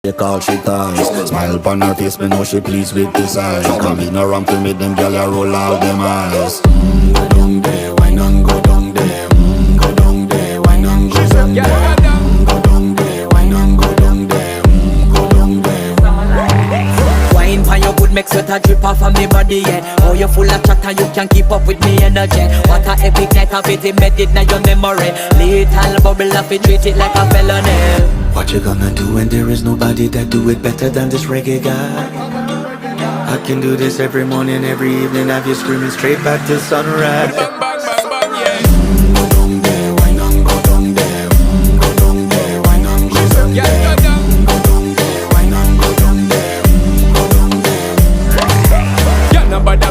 They call she ties. Smile upon her face, me know she pleased with this eyes. Come in around to meet them girl, you roll out them eyes. Go down there, why not go down there? Go down there, why not go down there? Go down there, why not go down there? Go down there. Wine pan your good, make sweat a drip off of me body, yeah. Oh, you full of chatter, you can't keep up with me energy. What a epic night of it, embedded in your memory. Little bubble of it, treat it like a felony. What you gonna do when there is nobody that do it better than this reggae guy? I can do this every morning, every evening, have you screaming straight back to sunrise.